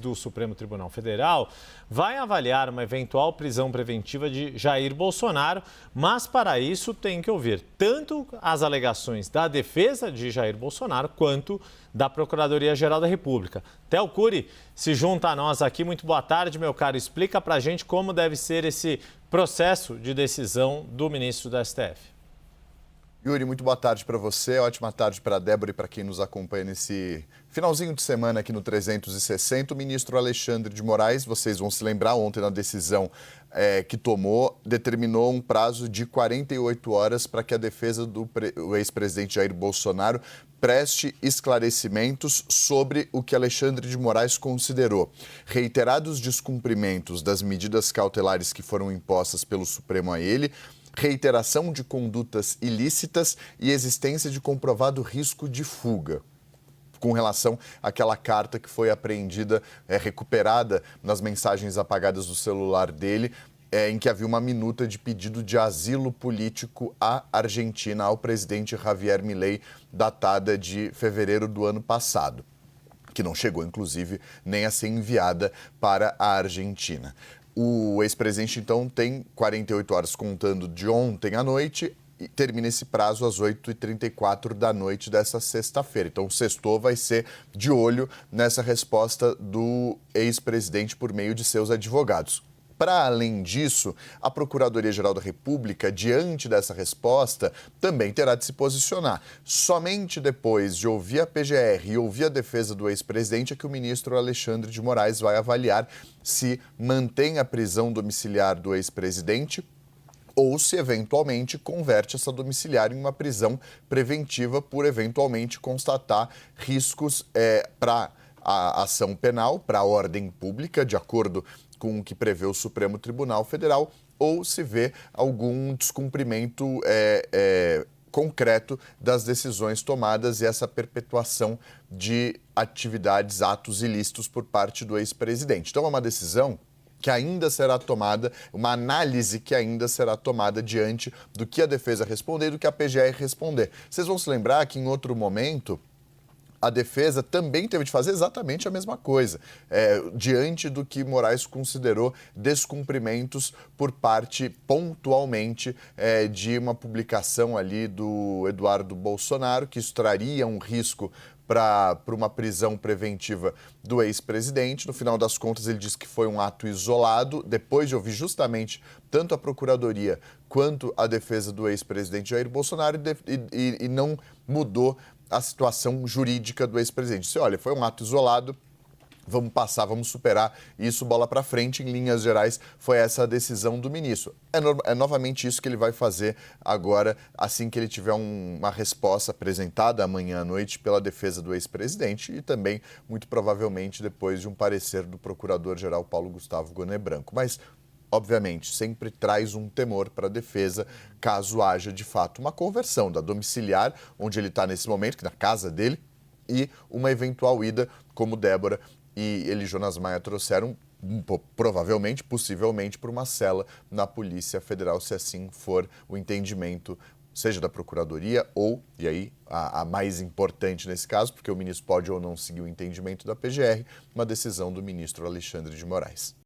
do Supremo Tribunal Federal vai avaliar uma eventual prisão preventiva de Jair Bolsonaro, mas para isso tem que ouvir tanto as alegações da defesa de Jair Bolsonaro quanto da Procuradoria-Geral da República. Theo Cury se junta a nós aqui. Muito boa tarde, meu caro. Explica para a gente como deve ser esse processo de decisão do ministro do STF. Yuri, muito boa tarde para você, ótima tarde para a Débora e para quem nos acompanha nesse finalzinho de semana aqui no 360. O ministro Alexandre de Moraes, vocês vão se lembrar, ontem na decisão que tomou, determinou um prazo de 48 horas para que a defesa do ex-presidente Jair Bolsonaro preste esclarecimentos sobre o que Alexandre de Moraes considerou reiterados descumprimentos das medidas cautelares que foram impostas pelo Supremo a ele, reiteração de condutas ilícitas e existência de comprovado risco de fuga, com relação àquela carta que foi apreendida, recuperada nas mensagens apagadas do celular dele, em que havia uma minuta de pedido de asilo político à Argentina, ao presidente Javier Milei, datada de fevereiro do ano passado, que não chegou, inclusive, nem a ser enviada para a Argentina. O ex-presidente, então, tem 48 horas contando de ontem à noite e termina esse prazo às 8h34 da noite dessa sexta-feira. Então, o sextou vai ser de olho nessa resposta do ex-presidente por meio de seus advogados. Para além disso, a Procuradoria-Geral da República, diante dessa resposta, também terá de se posicionar. Somente depois de ouvir a PGR e ouvir a defesa do ex-presidente é que o ministro Alexandre de Moraes vai avaliar se mantém a prisão domiciliar do ex-presidente ou se, eventualmente, converte essa domiciliar em uma prisão preventiva por, eventualmente, constatar riscos para a ação penal, para a ordem pública, de acordo com o que prevê o Supremo Tribunal Federal, ou se vê algum descumprimento concreto das decisões tomadas e essa perpetuação de atividades, atos ilícitos por parte do ex-presidente. Então, é uma decisão que ainda será tomada, uma análise que ainda será tomada diante do que a defesa responder e do que a PGR responder. Vocês vão se lembrar que, em outro momento, a defesa também teve de fazer exatamente a mesma coisa, diante do que Moraes considerou descumprimentos por parte, pontualmente, de uma publicação ali do Eduardo Bolsonaro, que isso traria um risco para uma prisão preventiva do ex-presidente. No final das contas, ele disse que foi um ato isolado, depois de ouvir justamente tanto a Procuradoria quanto a defesa do ex-presidente Jair Bolsonaro, e não mudou a situação jurídica do ex-presidente. Disse, olha, foi um ato isolado, vamos passar, vamos superar isso, bola para frente. Em linhas gerais, foi essa a decisão do ministro. É novamente isso que ele vai fazer agora, assim que ele tiver uma resposta apresentada amanhã à noite pela defesa do ex-presidente e também, muito provavelmente, depois de um parecer do procurador-geral Paulo Gustavo Goné Branco. Mas, obviamente, sempre traz um temor para a defesa, caso haja, de fato, uma conversão da domiciliar, onde ele está nesse momento, que na casa dele, e uma eventual ida, como Débora e Jonas Maia trouxeram, provavelmente, possivelmente, para uma cela na Polícia Federal, se assim for o entendimento, seja da Procuradoria ou, e aí a mais importante nesse caso, porque o ministro pode ou não seguir o entendimento da PGR, uma decisão do ministro Alexandre de Moraes.